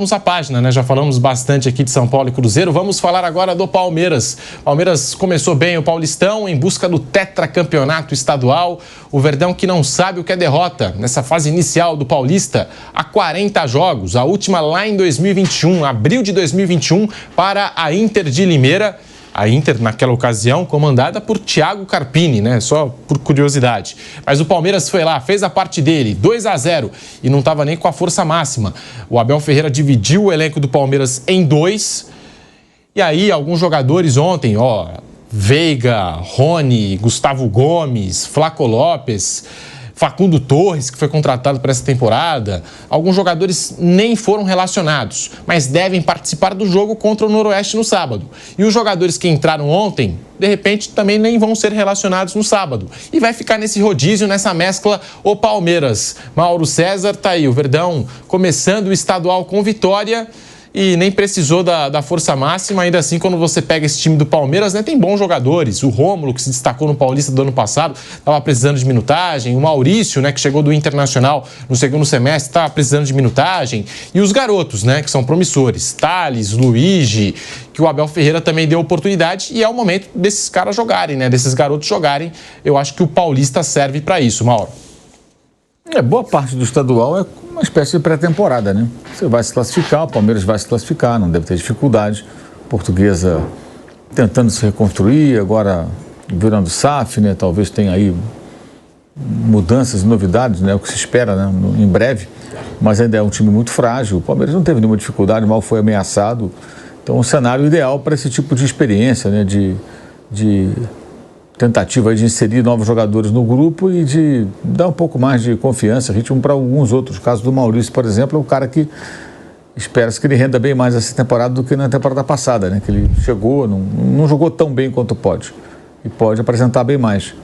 Vamos à página, né? Já falamos bastante aqui de São Paulo e Cruzeiro. Vamos falar agora do Palmeiras. Palmeiras começou bem o Paulistão em busca do tetracampeonato estadual. O Verdão que não sabe o que é derrota nessa fase inicial do Paulista. Há 40 jogos, a última lá em 2021, abril de 2021, para a Inter de Limeira. A Inter, naquela ocasião, comandada por Thiago Carpini, né? Só por curiosidade. Mas o Palmeiras foi lá, fez a parte dele, 2-0, e não estava nem com a força máxima. O Abel Ferreira dividiu o elenco do Palmeiras em dois. E aí, alguns jogadores ontem, Veiga, Rony, Gustavo Gomes, Flaco Lopes, Facundo Torres, que foi contratado para essa temporada. Alguns jogadores nem foram relacionados, mas devem participar do jogo contra o Noroeste no sábado. E os jogadores que entraram ontem, de repente, também nem vão ser relacionados no sábado. E vai ficar nesse rodízio, nessa mescla, o Palmeiras. Mauro César tá aí, o Verdão começando o estadual com vitória e nem precisou da força máxima. Ainda assim, quando você pega esse time do Palmeiras, né, tem bons jogadores. O Rômulo, que se destacou no Paulista do ano passado, estava precisando de minutagem. O Maurício, né, que chegou do Internacional no segundo semestre, estava precisando de minutagem. E os garotos, né, que são promissores. Thales, Luigi, que o Abel Ferreira também deu oportunidade. E é o momento desses caras jogarem, né, desses garotos jogarem. Eu acho que o Paulista serve para isso, Mauro. Boa parte do estadual é uma espécie de pré-temporada, né? Você vai se classificar, o Palmeiras vai se classificar, não deve ter dificuldade. Portuguesa tentando se reconstruir, agora virando SAF, né? Talvez tenha aí mudanças e novidades, né? O que se espera, né? Em breve, mas ainda é um time muito frágil. O Palmeiras não teve nenhuma dificuldade, mal foi ameaçado. Então, um cenário ideal para esse tipo de experiência, né? De tentativa de inserir novos jogadores no grupo e de dar um pouco mais de confiança, ritmo para alguns outros. O caso do Maurício, por exemplo, é um cara que espera-se que ele renda bem mais essa temporada do que na temporada passada, né? Que ele chegou, não jogou tão bem quanto pode e pode apresentar bem mais.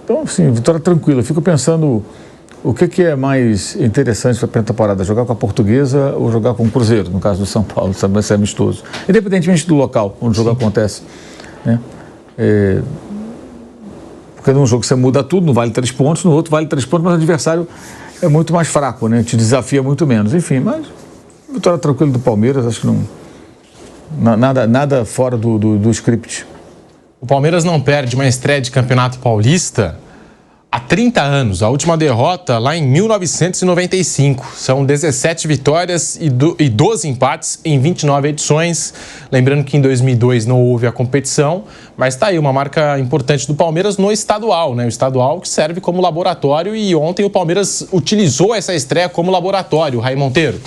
Então, assim, vitória tranquila. Eu fico pensando o que é mais interessante para a pré-temporada, jogar com a Portuguesa ou jogar com o Cruzeiro, no caso do São Paulo, sabe? Vai ser amistoso. Independentemente do local onde o jogo acontece, né? Porque num jogo você muda tudo, não vale 3 pontos, no outro vale 3 pontos, mas o adversário é muito mais fraco, né? Te desafia muito menos. Enfim, mas vitória tranquila do Palmeiras, acho que não... Nada fora do script. O Palmeiras não perde uma estreia de Campeonato Paulista há 30 anos. A última derrota lá em 1995. São 17 vitórias e 12 empates em 29 edições. Lembrando que em 2002 não houve a competição, mas está aí uma marca importante do Palmeiras no estadual, né? O estadual que serve como laboratório, e ontem o Palmeiras utilizou essa estreia como laboratório. Raí Monteiro.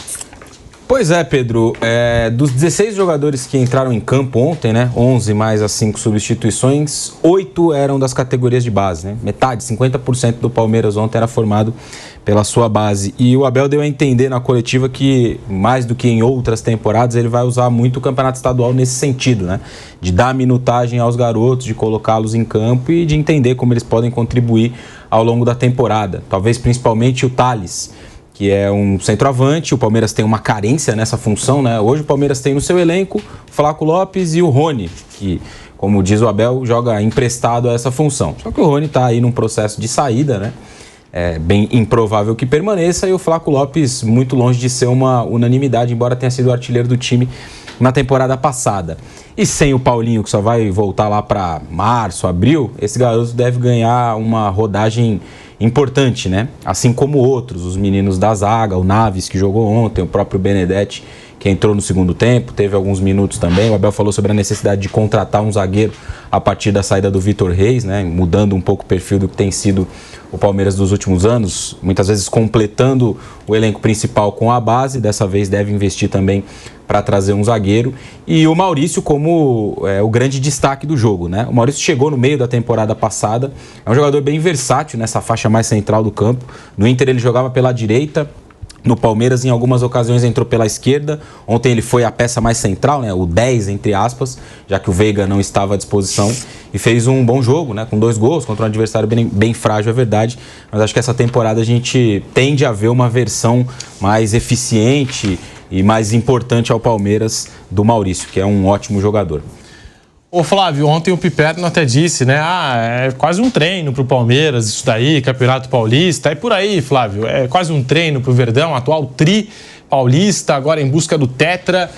Pois é, Pedro, dos 16 jogadores que entraram em campo ontem, né, 11 mais as 5 substituições, 8 eram das categorias de base, né? Metade, 50% do Palmeiras ontem era formado pela sua base. E o Abel deu a entender na coletiva que, mais do que em outras temporadas, ele vai usar muito o campeonato estadual nesse sentido, né? De dar minutagem aos garotos, de colocá-los em campo e de entender como eles podem contribuir ao longo da temporada. Talvez principalmente o Thales, que é um centroavante. O Palmeiras tem uma carência nessa função, né? Hoje o Palmeiras tem no seu elenco o Flaco Lopes e o Rony, que, como diz o Abel, joga emprestado a essa função. Só que o Rony está aí num processo de saída, né? É bem improvável que permaneça, e o Flaco Lopes muito longe de ser uma unanimidade, embora tenha sido o artilheiro do time na temporada passada. E sem o Paulinho, que só vai voltar lá para março, abril, esse garoto deve ganhar uma rodagem importante, né? Assim como outros, os meninos da zaga, o Naves, que jogou ontem, o próprio Benedetti, que entrou no segundo tempo, teve alguns minutos também. O Abel falou sobre a necessidade de contratar um zagueiro a partir da saída do Vitor Reis, né? Mudando um pouco o perfil do que tem sido o Palmeiras dos últimos anos, muitas vezes completando o elenco principal com a base. Dessa vez deve investir também para trazer um zagueiro. E o Maurício como o grande destaque do jogo, né? O Maurício chegou no meio da temporada passada, é um jogador bem versátil nessa faixa mais central do campo. No Inter ele jogava pela direita, no Palmeiras em algumas ocasiões entrou pela esquerda. Ontem ele foi a peça mais central, né? O 10, entre aspas, já que o Veiga não estava à disposição, e fez um bom jogo, né? Com 2 gols contra um adversário bem frágil, é verdade, mas acho que essa temporada a gente tende a ver uma versão mais eficiente e mais importante ao Palmeiras do Maurício, que é um ótimo jogador. Ô Flávio, ontem o Piperno até disse, né? É quase um treino pro Palmeiras, isso daí, Campeonato Paulista, é por aí, Flávio. É quase um treino pro Verdão, atual tri paulista, agora em busca do tetra.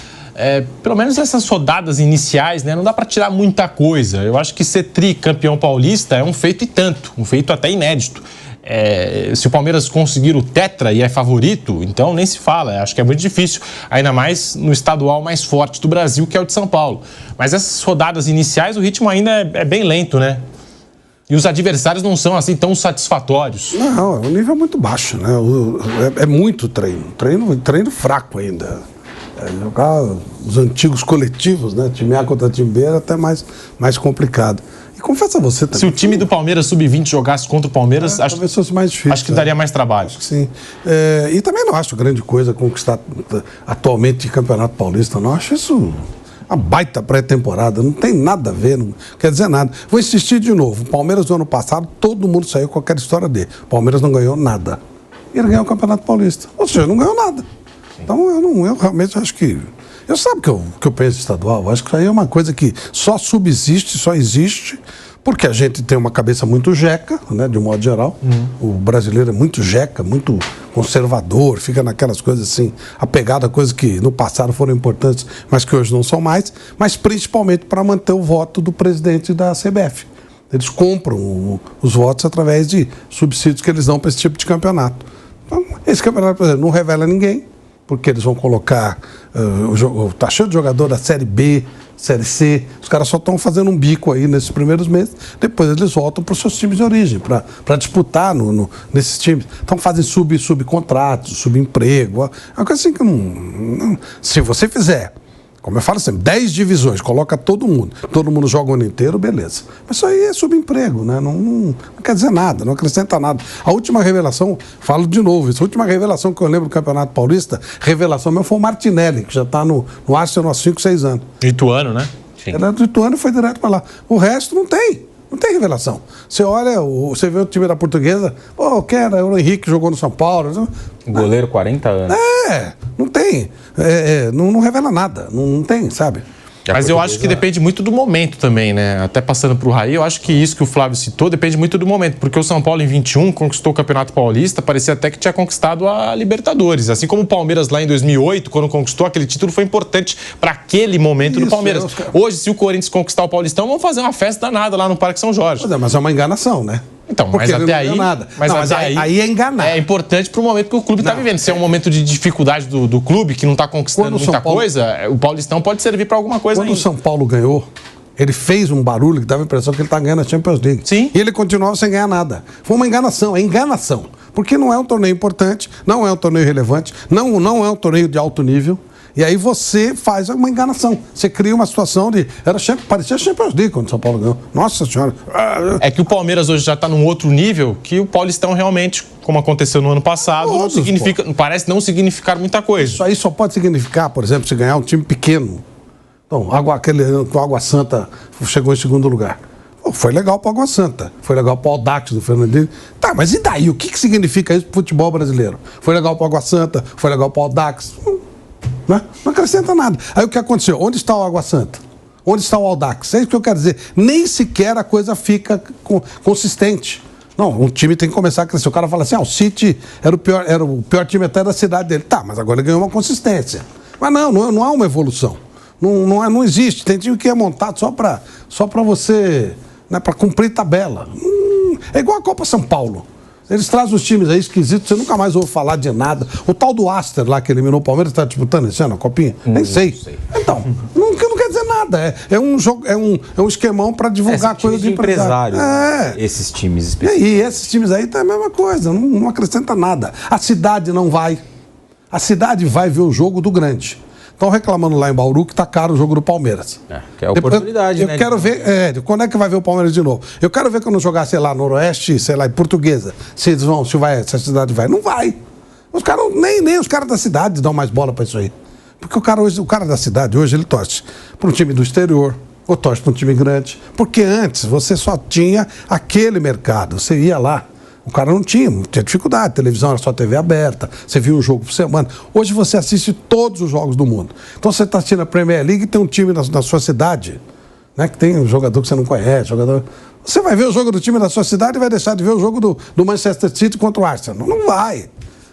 Pelo menos essas rodadas iniciais, né, não dá para tirar muita coisa. Eu acho que ser tricampeão paulista é um feito e tanto, um feito até inédito. Se o Palmeiras conseguir o tetra e é favorito, então nem se fala. Acho que é muito difícil, ainda mais no estadual mais forte do Brasil, que é o de São Paulo. Mas essas rodadas iniciais, o ritmo ainda é bem lento, né? E os adversários não são assim tão satisfatórios. Não, o nível é muito baixo, né? É muito treino fraco ainda. Jogar os antigos coletivos, né? Time A contra time B era até mais complicado. E confessa você também. Se o time do Palmeiras Sub-20 jogasse contra o Palmeiras, talvez fosse mais difícil. Acho que daria mais trabalho. Acho que sim. E também não acho grande coisa conquistar atualmente o Campeonato Paulista. Não acho isso uma baita pré-temporada. Não tem nada a ver, não quer dizer nada. Vou insistir de novo. O Palmeiras, no ano passado, todo mundo saiu com aquela história dele. O Palmeiras não ganhou nada. E ele ganhou o Campeonato Paulista. Ou seja, não ganhou nada. Então, eu realmente acho que... Eu sabe que eu penso estadual, eu acho que isso aí é uma coisa que só subsiste, só existe, porque a gente tem uma cabeça muito jeca, né, de um modo geral. O brasileiro é muito jeca, muito conservador, fica naquelas coisas assim, apegado a coisas que no passado foram importantes, mas que hoje não são mais, mas principalmente para manter o voto do presidente da CBF. Eles compram os votos através de subsídios que eles dão para esse tipo de campeonato. Então, esse campeonato, por exemplo, não revela ninguém, porque eles vão colocar... tá cheio de jogador da Série B, Série C. Os caras só estão fazendo um bico aí nesses primeiros meses. Depois eles voltam para os seus times de origem, para disputar nesses times. Então fazem subcontratos, subemprego. É uma coisa assim que não... Se você fizer, como eu falo sempre, 10 divisões, coloca todo mundo joga o ano inteiro, beleza. Mas isso aí é subemprego, né? Não quer dizer nada, não acrescenta nada. A última revelação, falo de novo, a última revelação que eu lembro do Campeonato Paulista, revelação meu foi o Martinelli, que já está no Arsenal há 5, 6 anos. Ituano, né? Sim. Ele era do Ituano e foi direto para lá. O resto não tem revelação. Você olha, você vê o time da Portuguesa, que era o Henrique, jogou no São Paulo. Goleiro, 40 anos. Não tem. Não revela nada. Não tem, sabe? Mas eu acho que depende muito do momento também, né? Até passando para o Raí, eu acho que isso que o Flávio citou depende muito do momento, porque o São Paulo em 21 conquistou o Campeonato Paulista, parecia até que tinha conquistado a Libertadores. Assim como o Palmeiras lá em 2008, quando conquistou aquele título, foi importante para aquele momento do Palmeiras. Hoje, se o Corinthians conquistar o Paulistão, vão fazer uma festa danada lá no Parque São Jorge. Mas é uma enganação, né? Então, porque mas até aí... Nada. Mas aí é enganar. É importante para o momento que o clube está vivendo. Se é um momento de dificuldade do clube, que não está conquistando muita coisa, o Paulistão pode servir para alguma coisa ainda. Quando o São Paulo ganhou, ele fez um barulho que dava a impressão que ele está ganhando a Champions League. Sim. E ele continuava sem ganhar nada. Foi uma enganação, é enganação. Porque não é um torneio importante, não é um torneio relevante, não é um torneio de alto nível. E aí você faz uma enganação. Você cria uma situação de... Parecia Champions League quando o São Paulo ganhou. Nossa Senhora. É que o Palmeiras hoje já está num outro nível que o Paulistão realmente, como aconteceu no ano passado, parece não significar muita coisa. Isso aí só pode significar, por exemplo, se ganhar um time pequeno. Então, o Água Santa chegou em segundo lugar. Foi legal para o Água Santa. Foi legal para o Audax do Fernandinho. Tá, mas e daí? O que significa isso para o futebol brasileiro? Foi legal para o Água Santa? Foi legal para o Audax? Não acrescenta nada. Aí o que aconteceu? Onde está o Água Santa? Onde está o Audax? É isso que eu quero dizer. Nem sequer a coisa fica consistente. Não, um time tem que começar a crescer. O cara fala assim, o City era o pior time até da cidade dele. Tá, mas agora ele ganhou uma consistência. Mas não há uma evolução. Não existe. Tem time que é montado só para você, né, para cumprir tabela. É igual a Copa São Paulo. Eles trazem os times aí esquisitos, você nunca mais ouve falar de nada. O tal do Aster lá, que eliminou o Palmeiras, está disputando esse ano a Copinha? Nem sei. Então, não quer dizer nada. É um jogo, é um esquemão para divulgar coisa de empresário. Esses times específicos. E esses times aí tá a mesma coisa, não acrescenta nada. A cidade não vai. A cidade vai ver o jogo do grande. Estão reclamando lá em Bauru que está caro o jogo do Palmeiras. Que é a oportunidade, né? Eu quero ver, quando é que vai ver o Palmeiras de novo? Eu quero ver quando jogar, sei lá, Noroeste, sei lá, em Portuguesa, se a cidade vai. Não vai. Os caras, nem os caras da cidade dão mais bola para isso aí. Porque o cara da cidade hoje, ele torce para um time do exterior, ou torce para um time grande. Porque antes você só tinha aquele mercado, você ia lá. O cara não tinha dificuldade, a televisão era só TV aberta, você via um jogo por semana. Hoje você assiste todos os jogos do mundo. Então você está assistindo a Premier League e tem um time na sua cidade, né, que tem um jogador que você não conhece. Você vai ver o jogo do time da sua cidade e vai deixar de ver o jogo do Manchester City contra o Arsenal. Não vai.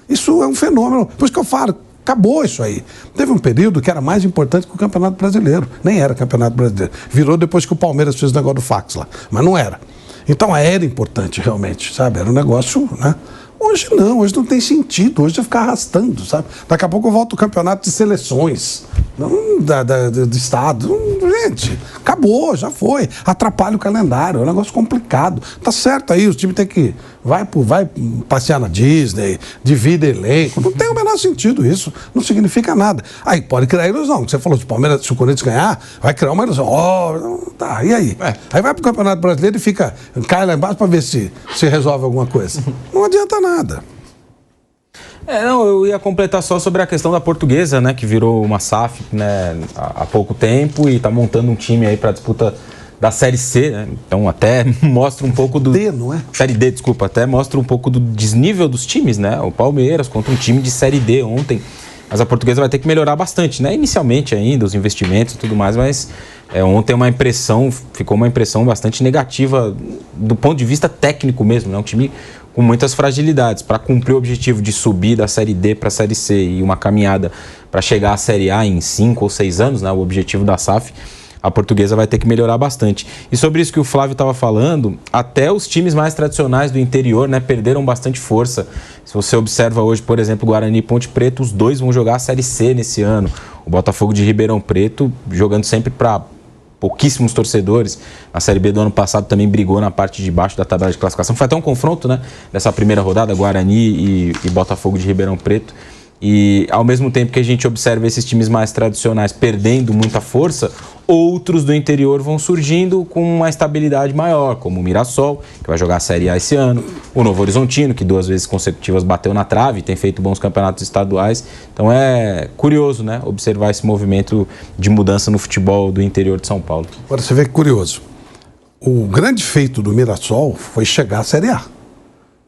Isso é um fenômeno. Por isso que eu falo, Acabou isso aí. Teve um período que era mais importante que o Campeonato Brasileiro. Nem era Campeonato Brasileiro. Virou depois que o Palmeiras fez o negócio do fax lá. Mas não era. Então era importante realmente, sabe? Era um negócio, né? Hoje não tem sentido. Hoje é ficar arrastando, sabe? Daqui a pouco volta o campeonato de seleções, não do estado. Gente, acabou, já foi. Atrapalha o calendário, é um negócio complicado. Tá certo aí, os times têm que... Vai passear na Disney, divide elenco. Não tem o menor sentido isso. Não significa nada. Aí pode criar ilusão. Você falou de Palmeiras, se o Corinthians ganhar, vai criar uma ilusão. Tá, e aí? Aí vai pro Campeonato Brasileiro e cai lá embaixo para ver se resolve alguma coisa. Não adianta nada. Eu ia completar só sobre a questão da Portuguesa, né, que virou uma SAF, né, há pouco tempo e está montando um time aí para disputa da Série C, né? Então até mostra um pouco do... D, não é? Série D, desculpa, até mostra um pouco do desnível dos times, né? O Palmeiras contra um time de Série D ontem, mas a Portuguesa vai ter que melhorar bastante, né? Inicialmente ainda, os investimentos e tudo mais, mas ontem ficou uma impressão bastante negativa do ponto de vista técnico mesmo, né? Um time com muitas fragilidades. Para cumprir o objetivo de subir da Série D para a Série C e uma caminhada para chegar à Série A em 5 ou 6 anos, né? O objetivo da SAF, a Portuguesa vai ter que melhorar bastante. E sobre isso que o Flávio estava falando, até os times mais tradicionais do interior, né, perderam bastante força. Se você observa hoje, por exemplo, Guarani e Ponte Preta, os dois vão jogar a Série C nesse ano. O Botafogo de Ribeirão Preto jogando sempre para pouquíssimos torcedores. Na Série B do ano passado também brigou na parte de baixo da tabela de classificação. Foi até um confronto, né, dessa primeira rodada, Guarani e Botafogo de Ribeirão Preto. E ao mesmo tempo que a gente observa esses times mais tradicionais perdendo muita força, outros do interior vão surgindo com uma estabilidade maior, como o Mirassol, que vai jogar a Série A esse ano, o Novo Horizontino, que 2 vezes consecutivas bateu na trave, tem feito bons campeonatos estaduais. Então é curioso, né, observar esse movimento de mudança no futebol do interior de São Paulo. Agora você vê que curioso. O grande feito do Mirassol foi chegar à Série A.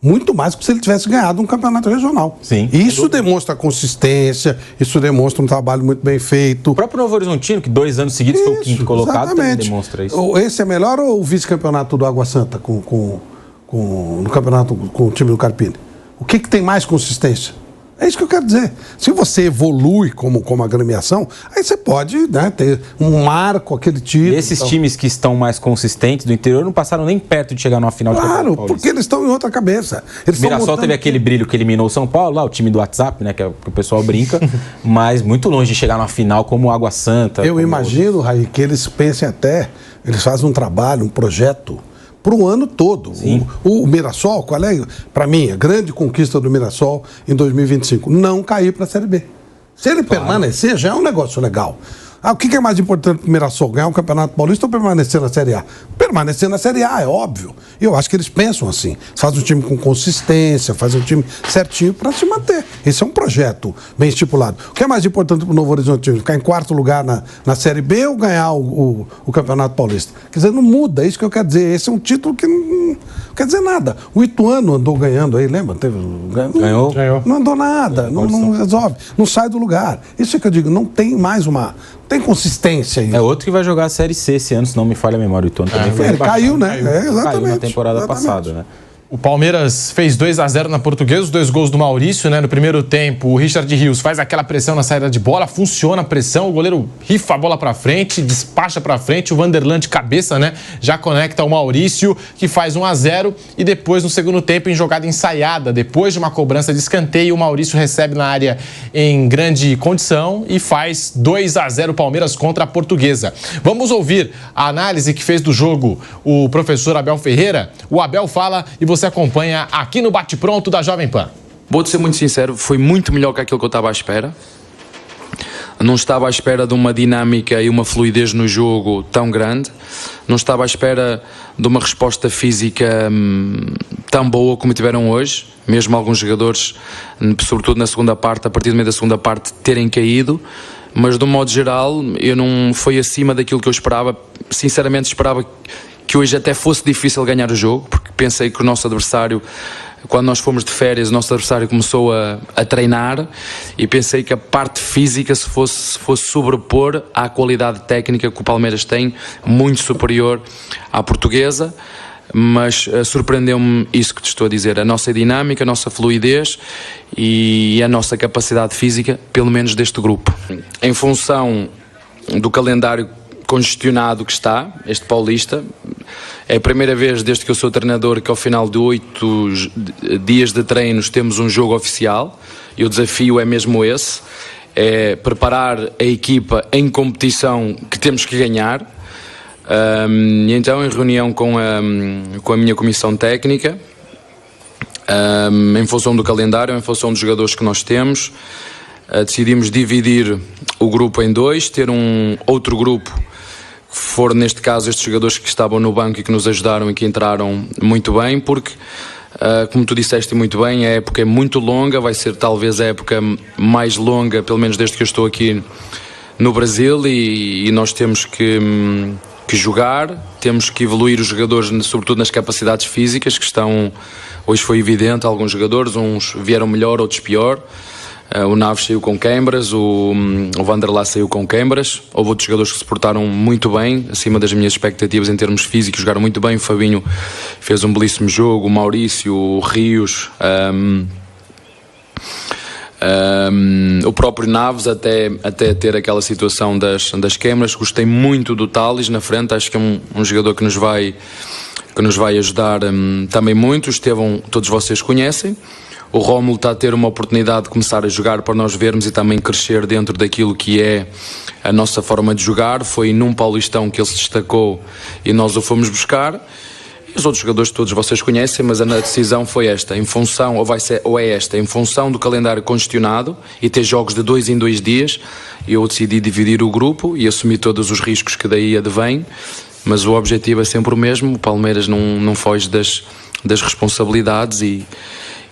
Muito mais que se ele tivesse ganhado um campeonato regional. Sim. Isso demonstra consistência, isso demonstra um trabalho muito bem feito. O próprio Novo Horizontino, que 2 anos seguidos foi o quinto colocado, também demonstra isso. Esse é melhor ou o vice-campeonato do Água Santa no campeonato com o time do Carpini? O que tem mais consistência? É isso que eu quero dizer. Se você evolui como agremiação, aí você pode, né, ter um marco, aquele título. E esses times que estão mais consistentes do interior não passaram nem perto de chegar numa final de Campeonato Paulista. Claro, porque eles estão em outra cabeça. O Mirassol teve aquele brilho que eliminou o São Paulo, lá, o time do WhatsApp, né, que o pessoal brinca, mas muito longe de chegar numa final como o Água Santa. Eu imagino, Raí, que eles pensem eles fazem um trabalho, um projeto para o ano todo. O Mirassol, qual é, para mim, a grande conquista do Mirassol em 2025? Não cair para a Série B. Se ele permanecer, já é um negócio legal. O que é mais importante para o Mirassol? Ganhar um Campeonato Paulista ou permanecer na Série A? Permanecer na Série A, é óbvio. E eu acho que eles pensam assim. Fazem um time com consistência, fazem um time certinho para se manter. Esse é um projeto bem estipulado. O que é mais importante para o Novo Horizontino? Ficar em 4º lugar na Série B ou ganhar o Campeonato Paulista? Quer dizer, não muda, é isso que eu quero dizer. Esse é um título que não quer dizer nada. O Ituano andou ganhando aí, lembra? Ganhou. Não andou nada, não resolve, não sai do lugar. Isso é que eu digo, não tem mais tem consistência aí. É outro que vai jogar a Série C esse ano, se não me falha a memória. O Ituano também foi ele caiu, né? Exatamente. Caiu na temporada passada, né? O Palmeiras fez 2-0 na Portuguesa, os 2 gols do Maurício, né? No primeiro tempo, o Richard Rios faz aquela pressão na saída de bola, funciona a pressão, o goleiro rifa a bola pra frente, despacha pra frente, o Vanderlan de cabeça, né? Já conecta o Maurício, que faz 1-0, e depois, no segundo tempo, em jogada ensaiada, depois de uma cobrança de escanteio, o Maurício recebe na área em grande condição e faz 2-0 Palmeiras contra a Portuguesa. Vamos ouvir a análise que fez do jogo o professor Abel Ferreira. O Abel fala e você acompanha aqui no Bate Pronto da Jovem Pan. Vou-te ser muito sincero, foi muito melhor que aquilo que eu estava à espera. Não estava à espera de uma dinâmica e uma fluidez no jogo tão grande. Não estava à espera de uma resposta física tão boa como tiveram hoje. Mesmo alguns jogadores, sobretudo na segunda parte, a partir do meio da segunda parte, terem caído. Mas, de um modo geral, eu não foi acima daquilo que eu esperava. Sinceramente, esperava que hoje até fosse difícil ganhar o jogo, porque pensei que o nosso adversário, quando nós fomos de férias, o nosso adversário começou a treinar e pensei que a parte física se fosse sobrepor à qualidade técnica que o Palmeiras tem, muito superior à Portuguesa. mas surpreendeu-me isso que te estou a dizer, a nossa dinâmica, a nossa fluidez e a nossa capacidade física, pelo menos deste grupo. Em função do calendário congestionado que está, este Paulista, é a primeira vez desde que eu sou treinador que ao final de 8 dias de treinos temos um jogo oficial, e o desafio é mesmo esse, é preparar a equipa em competição que temos que ganhar. E então, em reunião com a minha comissão técnica, em função do calendário, em função dos jogadores que nós temos, decidimos dividir o grupo em 2, ter um outro grupo que for, neste caso, estes jogadores que estavam no banco e que nos ajudaram e que entraram muito bem, porque, como tu disseste muito bem, a época é muito longa, vai ser talvez a época mais longa, pelo menos desde que eu estou aqui no Brasil, e nós temos que jogar, temos que evoluir os jogadores, sobretudo nas capacidades físicas, que estão, hoje foi evidente, alguns jogadores, uns vieram melhor, outros pior. O Naves saiu com câimbras, o Vanderlá saiu com câimbras, houve outros jogadores que se portaram muito bem, acima das minhas expectativas em termos físicos, jogaram muito bem. O Fabinho fez um belíssimo jogo, o Maurício, o Rios, o próprio Naves, até ter aquela situação das câimbras. Gostei muito do Tales na frente, acho que é um jogador que nos vai ajudar também muito. O Estevão, todos vocês conhecem. O Rómulo está a ter uma oportunidade de começar a jogar para nós vermos e também crescer dentro daquilo que é a nossa forma de jogar. Foi num Paulistão que ele se destacou e nós o fomos buscar. E os outros jogadores todos vocês conhecem, mas a decisão foi esta, em função, em função do calendário congestionado e ter jogos de 2 em 2 dias, eu decidi dividir o grupo e assumir todos os riscos que daí advêm, mas o objetivo é sempre o mesmo. O Palmeiras não foge das responsabilidades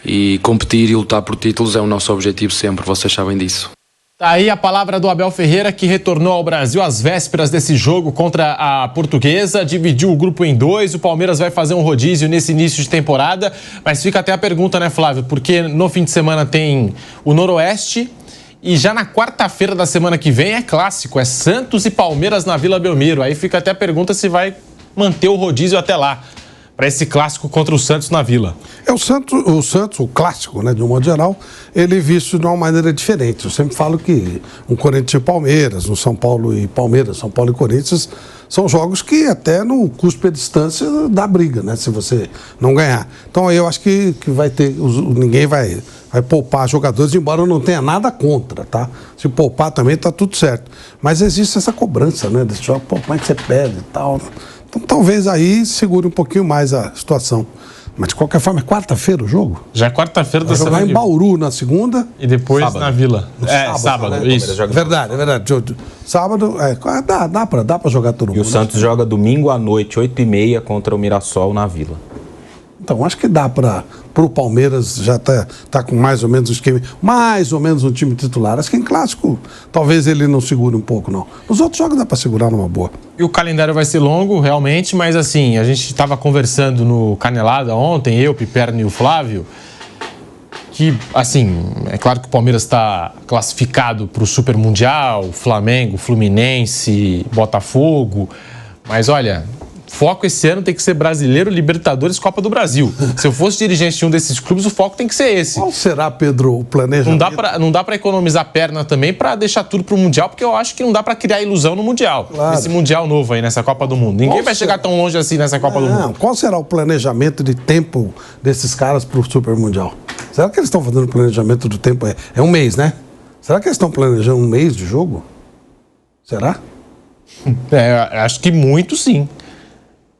e competir e lutar por títulos é o nosso objetivo sempre, vocês sabem disso. Tá aí a palavra do Abel Ferreira, que retornou ao Brasil às vésperas desse jogo contra a Portuguesa, dividiu o grupo em 2, o Palmeiras vai fazer um rodízio nesse início de temporada, mas fica até a pergunta, né, Flávio, porque no fim de semana tem o Noroeste e já na quarta-feira da semana que vem é clássico, é Santos e Palmeiras na Vila Belmiro, aí fica até a pergunta se vai manter o rodízio até lá, para esse clássico contra o Santos na Vila. O Santos, o clássico, né, de um modo geral, ele é visto de uma maneira diferente. Eu sempre falo que um Corinthians e Palmeiras, um São Paulo e Palmeiras, São Paulo e Corinthians, são jogos que até no custo e distância dá briga, né, se você não ganhar. Então eu acho que vai ter, ninguém vai poupar jogadores, embora eu não tenha nada contra, tá? Se poupar também tá tudo certo. Mas existe essa cobrança, né, desse jogo, pô, como é que você perde e tal. Então, talvez aí segure um pouquinho mais a situação. Mas, de qualquer forma, é quarta-feira o jogo? Já é quarta-feira da semana. Vai jogar em Bauru na segunda. E depois sábado. Na Vila. Sábado, né? Isso. É verdade. Sábado, dá pra jogar todo mundo. E o Santos joga domingo à noite, 8h30, contra o Mirassol na Vila. Então, acho que dá pro Palmeiras, já tá com mais ou menos um esquema, mais ou menos um time titular. Acho que em clássico, talvez ele não segure um pouco, não. Nos outros jogos dá para segurar numa boa. E o calendário vai ser longo, realmente, mas assim, a gente estava conversando no Canelada ontem, eu, Piperno e o Flávio, que, assim, é claro que o Palmeiras está classificado para o Super Mundial, Flamengo, Fluminense, Botafogo, mas olha, foco esse ano tem que ser Brasileiro, Libertadores, Copa do Brasil. Se eu fosse dirigente de um desses clubes, o foco tem que ser esse. Qual será, Pedro, o planejamento? Não dá para economizar perna também para deixar tudo pro Mundial, porque eu acho que não dá para criar ilusão no Mundial. Claro. Esse Mundial novo aí, nessa Copa do Mundo. Ninguém vai chegar tão longe assim nessa Copa do Mundo. Qual será o planejamento de tempo desses caras pro Super Mundial? Será que eles estão fazendo o planejamento do tempo? É um mês, né? Será que eles estão planejando um mês de jogo? Será? Acho que muito sim.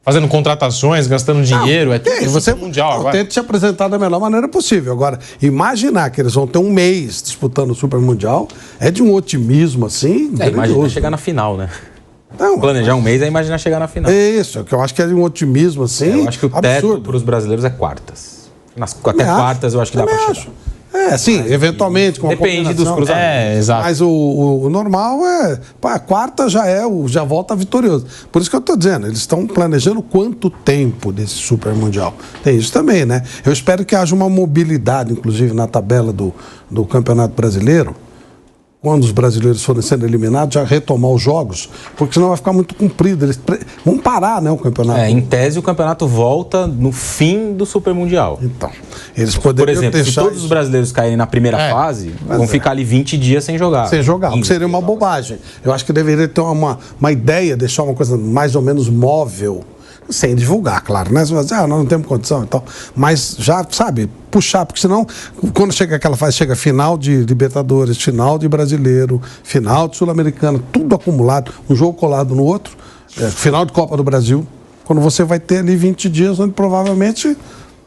Fazendo contratações, gastando dinheiro, você mundial agora. Tenta te apresentar da melhor maneira possível. Agora, imaginar que eles vão ter um mês disputando o Super Mundial é de um otimismo assim. Imagina chegar na final, né? Não, planejar um mês é imaginar chegar na final. Isso, que eu acho que é de um otimismo assim. Eu acho que o teto para os brasileiros é quartas. Até quartas eu acho que dá para chegar. Sim, eventualmente. Com depende dos cruzamentos. Exato. Mas o normal a quarta já volta vitorioso. Por isso que eu estou dizendo, eles estão planejando quanto tempo desse Super Mundial. Tem isso também, né? Eu espero que haja uma mobilidade, inclusive, na tabela do Campeonato Brasileiro, quando os brasileiros forem sendo eliminados, já retomar os jogos, porque senão vai ficar muito comprido. Eles vão parar, né, o campeonato. Em tese, o campeonato volta no fim do Super Mundial. Então, eles poderiam, por exemplo, se todos os brasileiros caírem na primeira fase, vão ficar ali 20 dias sem jogar. Sem jogar, o que seria uma bobagem. Eu acho que deveria ter uma ideia, deixar uma coisa mais ou menos móvel, sem divulgar, claro, né? Você vai dizer, nós não temos condição e tal. Mas já, sabe, puxar, porque senão, quando chega aquela fase, chega final de Libertadores, final de Brasileiro, final de Sul-Americana, tudo acumulado, um jogo colado no outro, final de Copa do Brasil, quando você vai ter ali 20 dias, onde provavelmente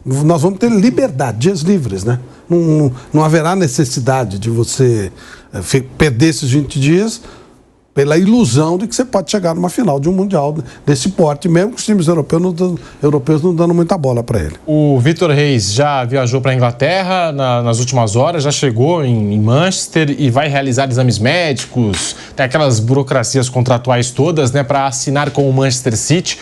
nós vamos ter liberdade, dias livres, né? Não haverá necessidade de você perder esses 20 dias pela ilusão de que você pode chegar numa final de um Mundial desse porte, mesmo que os times europeus não dando muita bola para ele. O Vitor Reis já viajou para a Inglaterra nas últimas horas, já chegou em Manchester e vai realizar exames médicos, tem aquelas burocracias contratuais todas, né, para assinar com o Manchester City.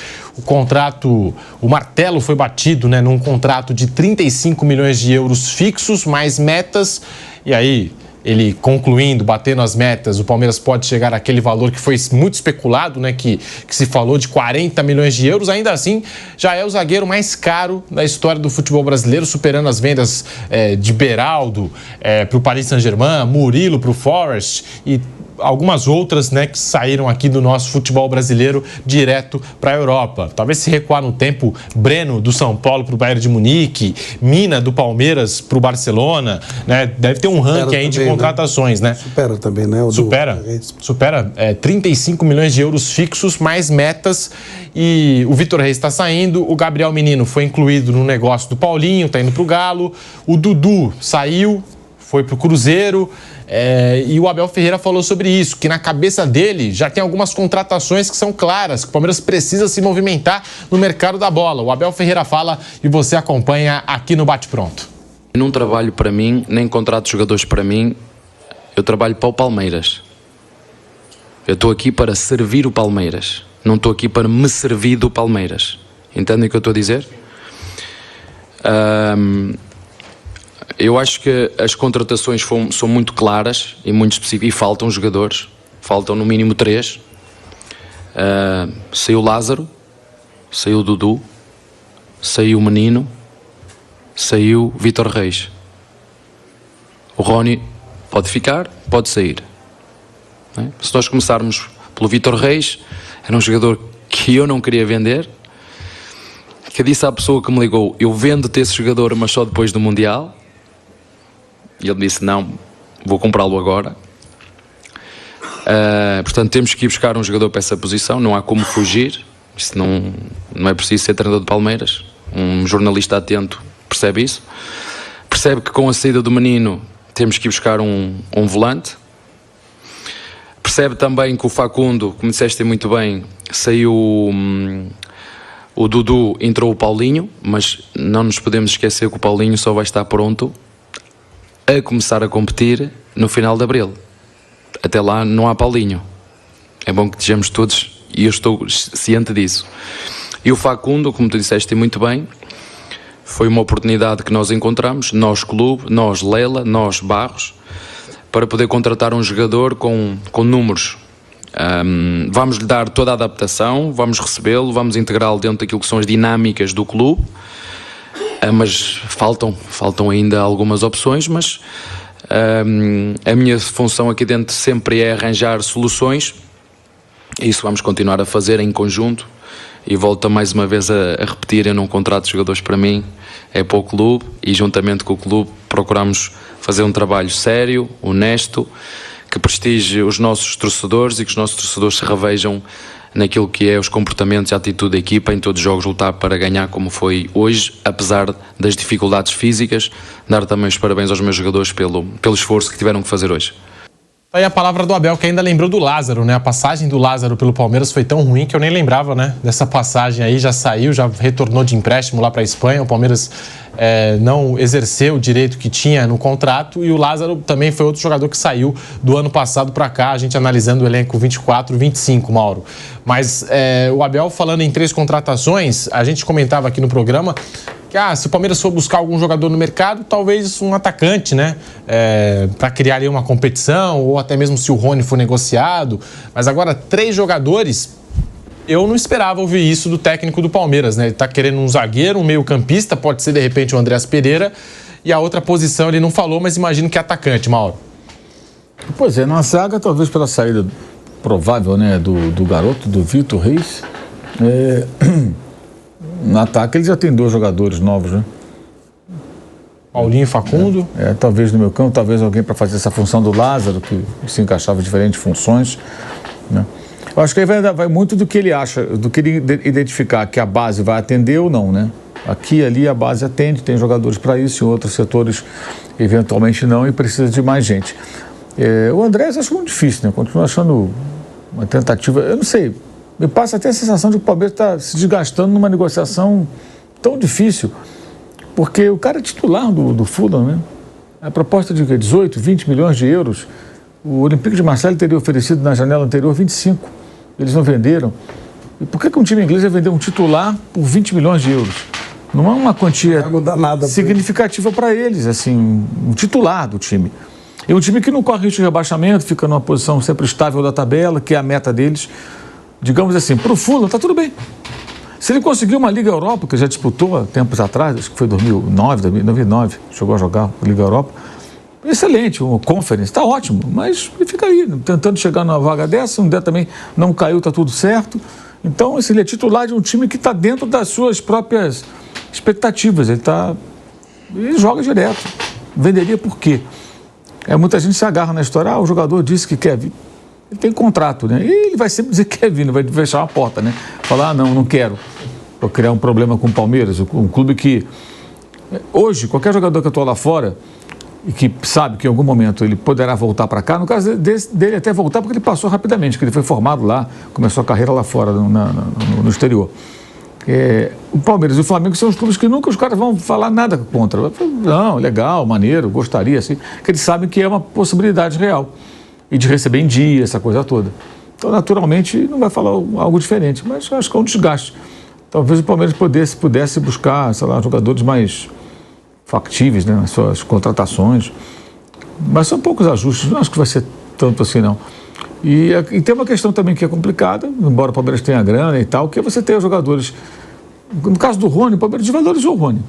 O martelo foi batido, né, num contrato de 35 milhões de euros fixos, mais metas, e aí, ele concluindo, batendo as metas, o Palmeiras pode chegar àquele valor que foi muito especulado, né? Que se falou de 40 milhões de euros. Ainda assim, já é o zagueiro mais caro da história do futebol brasileiro, superando as vendas de Beraldo para o Paris Saint-Germain, Murilo para o Forest e algumas outras, né, que saíram aqui do nosso futebol brasileiro direto para a Europa. Talvez se recuar no tempo, Breno do São Paulo para o Bayern de Munique, Mina do Palmeiras para o Barcelona, né? Deve ter um ranking aí de contratações, né? Supera também, né? Supera 35 milhões de euros fixos, mais metas, e o Vitor Reis está saindo, o Gabriel Menino foi incluído no negócio do Paulinho, está indo para o Galo, o Dudu saiu, foi para o Cruzeiro. E o Abel Ferreira falou sobre isso, que na cabeça dele já tem algumas contratações que são claras, que o Palmeiras precisa se movimentar no mercado da bola. O Abel Ferreira fala e você acompanha aqui no Bate Pronto. Eu não trabalho para mim, nem contrato jogadores para mim, eu trabalho para o Palmeiras. Eu estou aqui para servir o Palmeiras, não estou aqui para me servir do Palmeiras. Entendem o que eu estou a dizer? Eu acho que as contratações são muito claras e muito específicas, e faltam jogadores, faltam no mínimo 3. Saiu Lázaro, saiu Dudu, saiu Menino, saiu Vitor Reis. O Rony pode ficar, pode sair. Se nós começarmos pelo Vitor Reis, era um jogador que eu não queria vender, que eu disse à pessoa que me ligou, eu vendo-te esse jogador, mas só depois do Mundial. E ele disse, não, vou comprá-lo agora. Portanto, temos que ir buscar um jogador para essa posição, não há como fugir. Isso não é preciso ser treinador de Palmeiras. Um jornalista atento percebe isso. Percebe que com a saída do Menino temos que ir buscar um volante. Percebe também que o Facundo, como disseste muito bem, saiu o Dudu, entrou o Paulinho, mas não nos podemos esquecer que o Paulinho só vai estar pronto a começar a competir no final de abril. Até lá não há Paulinho. É bom que estejamos todos, e eu estou ciente disso. E o Facundo, como tu disseste muito bem, foi uma oportunidade que nós encontramos, nós clube, nós Lela, nós Barros, para poder contratar um jogador com números. Vamos lhe dar toda a adaptação, vamos recebê-lo, vamos integrá-lo dentro daquilo que são as dinâmicas do clube. Mas faltam ainda algumas opções, mas a minha função aqui dentro sempre é arranjar soluções, e isso vamos continuar a fazer em conjunto. E volto mais uma vez a repetir, eu não contrato jogadores para mim, é para o clube, e juntamente com o clube procuramos fazer um trabalho sério, honesto, que prestigie os nossos torcedores e que os nossos torcedores se revejam naquilo que é os comportamentos e a atitude da equipa em todos os jogos, lutar para ganhar como foi hoje, apesar das dificuldades físicas. Dar também os parabéns aos meus jogadores pelo esforço que tiveram que fazer hoje. Aí a palavra do Abel, que ainda lembrou do Lázaro, né? A passagem do Lázaro pelo Palmeiras foi tão ruim que eu nem lembrava, né? Dessa passagem aí, já saiu, já retornou de empréstimo lá para a Espanha. O Palmeiras não exerceu o direito que tinha no contrato, e o Lázaro também foi outro jogador que saiu do ano passado para cá, a gente analisando o elenco 24, 25, Mauro. Mas o Abel falando em 3 contratações, a gente comentava aqui no programa, que se o Palmeiras for buscar algum jogador no mercado, talvez um atacante, né? Para criar ali uma competição, ou até mesmo se o Rony for negociado. Mas agora, 3 jogadores, eu não esperava ouvir isso do técnico do Palmeiras, né? Ele tá querendo um zagueiro, um meio-campista, pode ser de repente o Andreas Pereira, e a outra posição ele não falou, mas imagino que é atacante, Mauro. Pois é, na zaga, talvez pela saída provável, né, do garoto, do Vitor Reis, no ataque ele já tem 2 jogadores novos, né? Paulinho e Facundo. Talvez no meu campo, talvez alguém para fazer essa função do Lázaro, que se encaixava em diferentes funções, né? Eu acho que aí vai muito do que ele acha, do que ele identificar que a base vai atender ou não, né? Aqui e ali a base atende, tem jogadores para isso, em outros setores eventualmente não, e precisa de mais gente. O Andrés acho muito difícil, né? Continuo achando uma tentativa, eu não sei, me passa até a sensação de que o Palmeiras está se desgastando numa negociação tão difícil, porque o cara é titular do Fulham, né? A proposta de 18, 20 milhões de euros, o Olympique de Marseille teria oferecido na janela anterior 25, eles não venderam. E por que um time inglês ia vender um titular por 20 milhões de euros? Não é uma quantia significativa para eles, assim, um titular do time. É um time que não corre risco de rebaixamento, fica numa posição sempre estável da tabela, que é a meta deles. Digamos assim, para o Fulham está tudo bem. Se ele conseguir uma Liga Europa, que já disputou há tempos atrás, acho que foi 2009, chegou a jogar a Liga Europa, excelente, uma Conference, está ótimo, mas ele fica aí, tentando chegar numa vaga dessa, um dia também não caiu, está tudo certo. Então, ele é titular de um time que está dentro das suas próprias expectativas, ele joga direto. Venderia por quê? Muita gente se agarra na história, o jogador disse que quer vir. Ele tem contrato, né? E ele vai sempre dizer que quer vir, não vai fechar uma porta, né? Falar, não quero. Vou criar um problema com o Palmeiras, um clube que... Hoje, qualquer jogador que atua lá fora e que sabe que em algum momento ele poderá voltar para cá, no caso dele até voltar porque ele passou rapidamente, que ele foi formado lá, começou a carreira lá fora, no exterior. O Palmeiras e o Flamengo são os clubes que nunca os caras vão falar nada contra. Não, legal, maneiro, gostaria, assim, que eles sabem que é uma possibilidade real. E de receber em dia, essa coisa toda. Então, naturalmente, não vai falar algo diferente, mas acho que é um desgaste. Talvez o Palmeiras pudesse buscar, sei lá, jogadores mais factíveis, né, nas suas contratações. Mas são poucos ajustes, não acho que vai ser tanto assim, não. E tem uma questão também que é complicada, embora o Palmeiras tenha grana e tal, que é você ter os jogadores... No caso do Rony, o Palmeiras desvalorizou o Rony.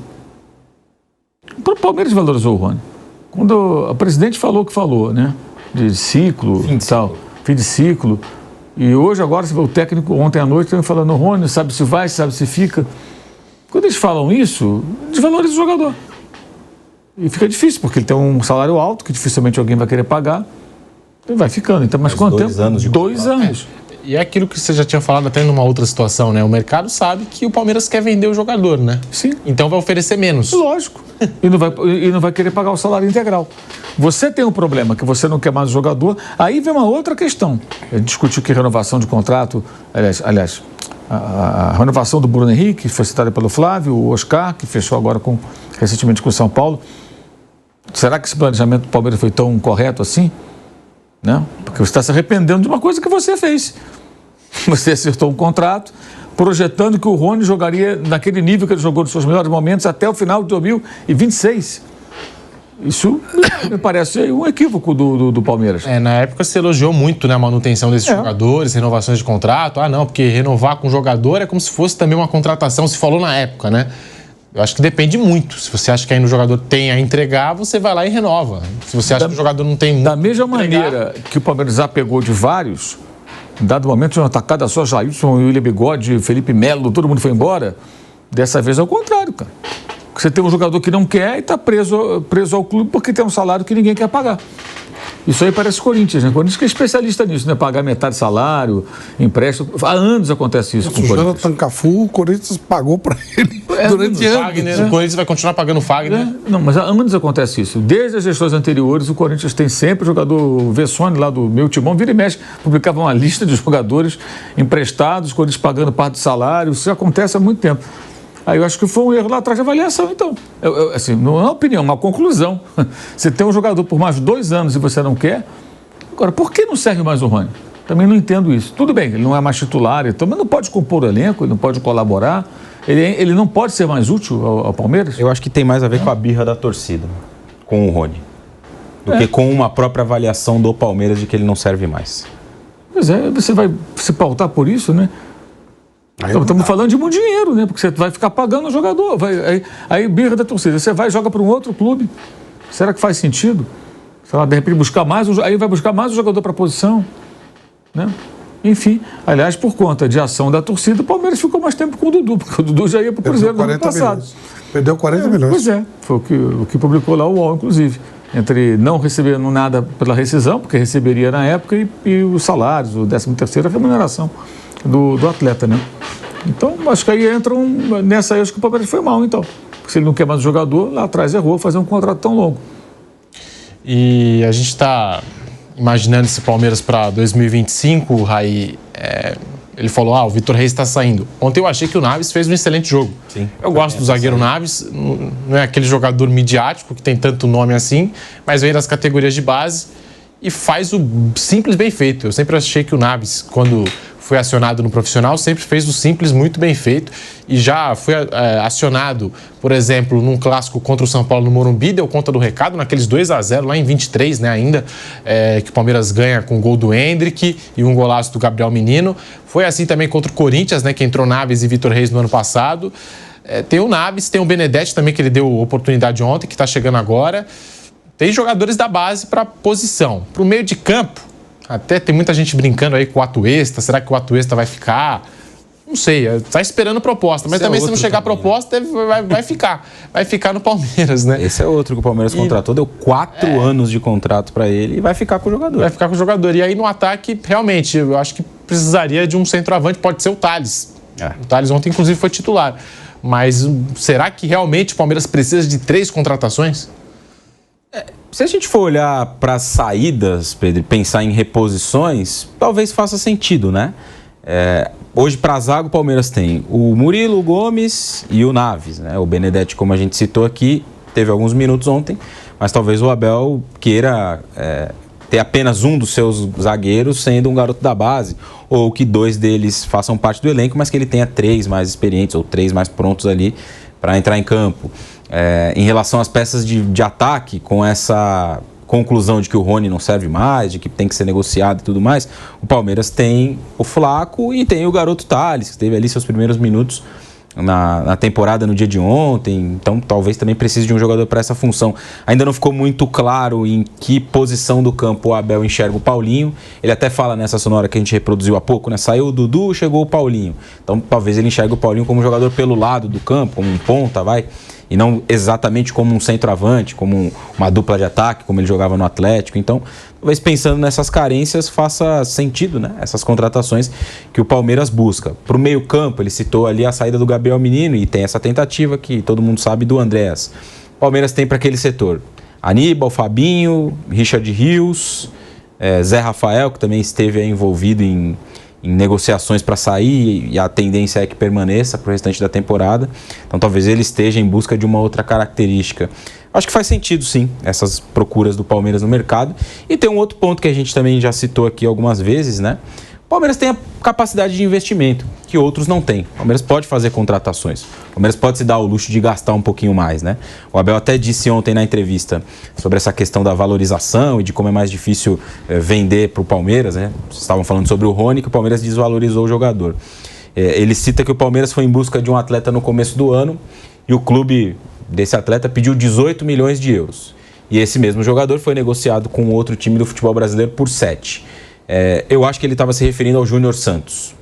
O Palmeiras desvalorizou o Rony. Quando a presidente falou o que falou, né? De ciclo e tal, fim de ciclo. E hoje, agora, você vê o técnico, ontem à noite, também falando, Rony, sabe se vai, sabe se fica. Quando eles falam isso, desvaloriza o jogador. E fica difícil, porque ele tem um salário alto, que dificilmente alguém vai querer pagar. E vai ficando. Então, mas quanto tempo? 2 anos de 2 anos. E é aquilo que você já tinha falado até numa outra situação, né? O mercado sabe que o Palmeiras quer vender o jogador, né? Sim. Então vai oferecer menos. Lógico. E não vai querer pagar o salário integral. Você tem um problema que você não quer mais o jogador, aí vem uma outra questão. A gente discutiu que renovação de contrato, aliás, a renovação do Bruno Henrique, que foi citada pelo Flávio, o Oscar, que fechou agora recentemente com o São Paulo. Será que esse planejamento do Palmeiras foi tão correto assim? Né? Porque você está se arrependendo de uma coisa que você fez. Você acertou um contrato, projetando que o Rony jogaria naquele nível que ele jogou nos seus melhores momentos até o final de 2026. Isso me parece um equívoco do Palmeiras. Na época se elogiou muito, né, a manutenção desses jogadores, renovações de contrato. Não, porque renovar com jogador é como se fosse também uma contratação, se falou na época, né? Eu acho que depende muito. Se você acha que ainda o jogador tem a entregar, você vai lá e renova. Se você acha que o jogador não tem muito. Da mesma maneira que o Palmeiras apegou de vários, em dado momento, de uma atacada só, Jailson, William Bigode, Felipe Melo, todo mundo foi embora. Dessa vez é o contrário, cara. Você tem um jogador que não quer e está preso ao clube porque tem um salário que ninguém quer pagar. Isso aí parece Corinthians, né? Corinthians que é especialista nisso, né? Pagar metade do salário, empréstimo. Há anos acontece isso com o Corinthians. O Jonathan Cafu, o Corinthians pagou para ele durante anos. O Corinthians vai continuar pagando o Fagner. Não, mas há anos acontece isso. Desde as gestões anteriores, o Corinthians tem sempre o jogador Vessone, lá do meu timão, vira e mexe, publicava uma lista de jogadores emprestados, o Corinthians pagando parte do salário. Isso já acontece há muito tempo. Aí eu acho que foi um erro lá atrás de avaliação, então. Assim, não é uma opinião, é uma conclusão. Você tem um jogador por mais 2 anos e você não quer. Agora, por que não serve mais o Rony? Também não entendo isso. Tudo bem, ele não é mais titular, mas não pode compor o elenco, ele não pode colaborar. Ele não pode ser mais útil ao Palmeiras? Eu acho que tem mais a ver com a birra da torcida, com o Rony, do que com uma própria avaliação do Palmeiras de que ele não serve mais. Pois é, você vai se pautar por isso, né? Estamos falando de muito dinheiro, né? Porque você vai ficar pagando o jogador. Aí birra da torcida. Você vai e joga para um outro clube. Será que faz sentido? Sei lá, de repente buscar mais, aí vai buscar mais o jogador para a posição, né? Enfim, aliás, por conta de ação da torcida, o Palmeiras ficou mais tempo com o Dudu, porque o Dudu já ia para o Cruzeiro no ano passado. Perdeu 40 milhões. Pois é, foi o que publicou lá o UOL, inclusive. Entre não recebendo nada pela rescisão, porque receberia na época, e os salários, o 13º, a remuneração do atleta, né? Então, acho que aí entra nessa aí, acho que o Palmeiras foi mal, então. Porque se ele não quer mais o jogador, lá atrás errou fazer um contrato tão longo. E a gente está imaginando esse Palmeiras para 2025, Raí. Ele falou, o Vitor Reis está saindo. Ontem eu achei que o Naves fez um excelente jogo. Sim, eu gosto do zagueiro Naves, não é aquele jogador midiático que tem tanto nome assim, mas vem das categorias de base e faz o simples bem feito. Eu sempre achei que o Naves, quando foi acionado no profissional, sempre fez o simples muito bem feito e já foi acionado, por exemplo, num clássico contra o São Paulo no Morumbi, deu conta do recado, naqueles 2-0 lá em 23, né, ainda, que o Palmeiras ganha com o gol do Hendrick e um golaço do Gabriel Menino. Foi assim também contra o Corinthians, né, que entrou Naves e Vitor Reis no ano passado. Tem o Naves, tem o Benedetti também, que ele deu oportunidade ontem, que está chegando agora. Tem jogadores da base para posição. Para o meio de campo, até tem muita gente brincando aí com o Atuesta. Será que o Atuesta vai ficar? Não sei, está esperando proposta. Mas também se não chegar proposta, vai ficar. Vai ficar no Palmeiras, né? Esse é outro que o Palmeiras contratou. Deu 4 anos de contrato para ele e vai ficar com o jogador. Vai ficar com o jogador. E aí no ataque, realmente, eu acho que precisaria de um centroavante. Pode ser o Thales. O Thales ontem, inclusive, foi titular. Mas será que realmente o Palmeiras precisa de 3 contratações? Se a gente for olhar para as saídas, Pedro, e pensar em reposições, talvez faça sentido, né? Hoje, para a zaga, o Palmeiras tem o Murilo, o Gomes e o Naves, né? O Benedetti, como a gente citou aqui, teve alguns minutos ontem, mas talvez o Abel queira ter apenas um dos seus zagueiros sendo um garoto da base, ou que 2 deles façam parte do elenco, mas que ele tenha 3 mais experientes ou 3 mais prontos ali para entrar em campo. Em relação às peças de ataque, com essa conclusão de que o Rony não serve mais, de que tem que ser negociado e tudo mais, o Palmeiras tem o Flaco e tem o garoto Thales, que teve ali seus primeiros minutos na temporada no dia de ontem, então talvez também precise de um jogador para essa função. Ainda não ficou muito claro em que posição do campo o Abel enxerga o Paulinho. Ele até fala nessa sonora que a gente reproduziu há pouco, né? Saiu o Dudu, chegou o Paulinho. Então talvez ele enxergue o Paulinho como jogador pelo lado do campo, como um ponta, e não exatamente como um centroavante, como uma dupla de ataque, como ele jogava no Atlético. Então, talvez pensando nessas carências, faça sentido, né? Essas contratações que o Palmeiras busca. Para o meio campo, ele citou ali a saída do Gabriel Menino e tem essa tentativa que todo mundo sabe do Andréas. O Palmeiras tem para aquele setor Aníbal, Fabinho, Richard Rios, Zé Rafael, que também esteve envolvido em negociações para sair e a tendência é que permaneça para o restante da temporada. Então talvez ele esteja em busca de uma outra característica. Acho que faz sentido sim, essas procuras do Palmeiras no mercado. E tem um outro ponto que a gente também já citou aqui algumas vezes, né? O Palmeiras tem a capacidade de investimento, que outros não têm. O Palmeiras pode fazer contratações. O Palmeiras pode se dar o luxo de gastar um pouquinho mais, né? O Abel até disse ontem na entrevista sobre essa questão da valorização e de como é mais difícil vender para o Palmeiras, né? Vocês estavam falando sobre o Rony, que o Palmeiras desvalorizou o jogador. Ele cita que o Palmeiras foi em busca de um atleta no começo do ano e o clube desse atleta pediu 18 milhões de euros. E esse mesmo jogador foi negociado com outro time do futebol brasileiro por 7. Eu acho que ele estava se referindo ao Júnior Santos,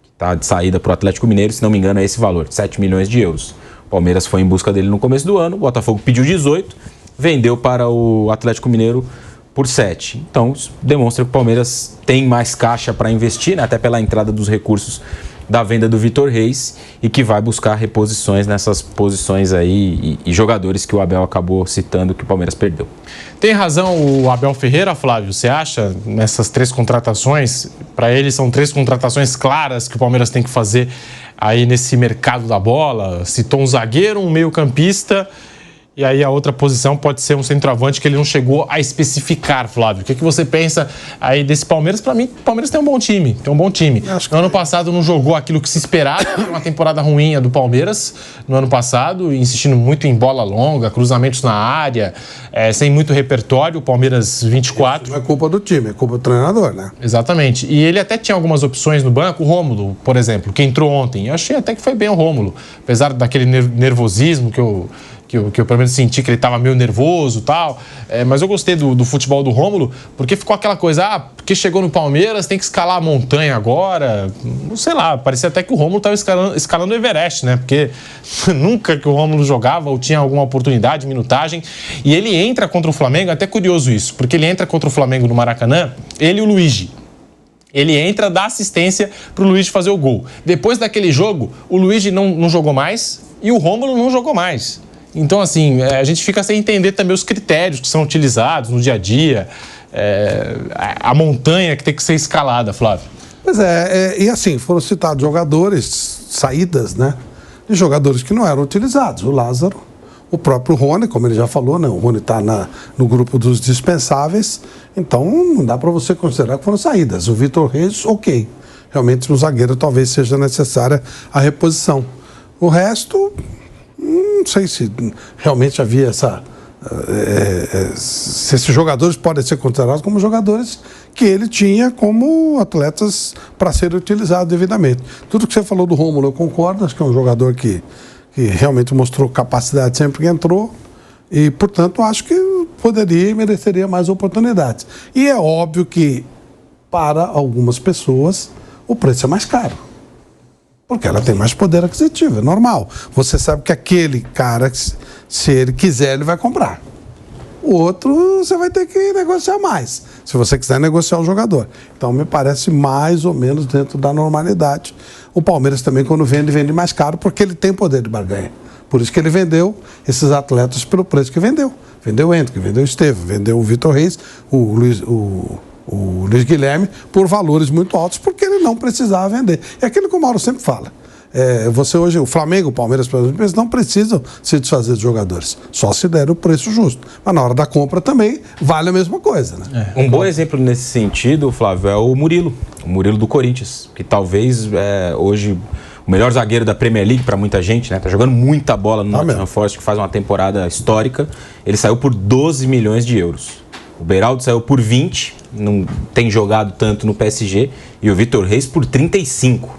que está de saída para o Atlético Mineiro, se não me engano é esse valor, 7 milhões de euros. O Palmeiras foi em busca dele no começo do ano, o Botafogo pediu 18, vendeu para o Atlético Mineiro por 7. Então, isso demonstra que o Palmeiras tem mais caixa para investir, né, até pela entrada dos recursos da venda do Vitor Reis e que vai buscar reposições nessas posições aí e jogadores que o Abel acabou citando que o Palmeiras perdeu. Tem razão o Abel Ferreira, Flávio? Você acha, nessas 3 contratações, para ele são 3 contratações claras que o Palmeiras tem que fazer aí nesse mercado da bola? Citou um zagueiro, um meio-campista E aí a outra posição pode ser um centroavante que ele não chegou a especificar, Flávio. O que você pensa aí desse Palmeiras? Para mim, o Palmeiras tem um bom time. No ano passado não jogou aquilo que se esperava, uma temporada ruim do Palmeiras no ano passado, insistindo muito em bola longa, cruzamentos na área, sem muito repertório. O Palmeiras 24. Isso não é culpa do time, é culpa do treinador, né? Exatamente. E ele até tinha algumas opções no banco. O Rômulo, por exemplo, que entrou ontem. Eu achei até que foi bem o Rômulo, apesar daquele nervosismo que eu pelo menos senti que ele estava meio nervoso e tal, mas eu gostei do futebol do Rômulo, porque ficou aquela coisa, porque chegou no Palmeiras, tem que escalar a montanha agora, não sei lá, parecia até que o Rômulo estava escalando o Everest, né, porque nunca que o Rômulo jogava ou tinha alguma oportunidade, minutagem, e ele entra contra o Flamengo, até curioso isso, porque ele entra contra o Flamengo no Maracanã, ele e o Luigi. Ele entra, dá assistência para o Luigi fazer o gol. Depois daquele jogo, o Luigi não jogou mais e o Rômulo não jogou mais. Então, assim, a gente fica sem entender também os critérios que são utilizados no dia a dia, a montanha que tem que ser escalada, Flávio. Pois e assim, foram citados jogadores, saídas, né? De jogadores que não eram utilizados. O Lázaro, o próprio Rony, como ele já falou, né? O Rony está no grupo dos dispensáveis, então não dá para você considerar que foram saídas. O Vitor Reis, ok. Realmente, no zagueiro talvez seja necessária a reposição. O resto... Não sei se realmente havia se esses jogadores podem ser considerados como jogadores que ele tinha como atletas para serem utilizados devidamente. Tudo que você falou do Rômulo, eu concordo, acho que é um jogador que realmente mostrou capacidade sempre que entrou e, portanto, acho que poderia e mereceria mais oportunidades. E é óbvio que, para algumas pessoas, o preço é mais caro. Porque ela tem mais poder aquisitivo, é normal. Você sabe que aquele cara, se ele quiser, ele vai comprar. O outro, você vai ter que negociar mais, se você quiser negociar o jogador. Então, me parece mais ou menos dentro da normalidade. O Palmeiras também, quando vende mais caro, porque ele tem poder de barganha. Por isso que ele vendeu esses atletas pelo preço que vendeu. Vendeu o Henrique, vendeu o Estevão, vendeu o Vitor Reis, o Luiz Guilherme, por valores muito altos, porque ele não precisava vender. É aquilo que o Mauro sempre fala. Você hoje, o Flamengo, o Palmeiras, por exemplo, eles não precisam se desfazer de jogadores, só se der o preço justo. Mas na hora da compra também vale a mesma coisa, né? Um bom exemplo nesse sentido, Flávio, é o Murilo do Corinthians, que talvez hoje o melhor zagueiro da Premier League para muita gente, né? Tá jogando muita bola no Nottingham Forest, que faz uma temporada histórica. Ele saiu por 12 milhões de euros. O Beraldo saiu por 20, não tem jogado tanto no PSG, e o Vitor Reis por 35.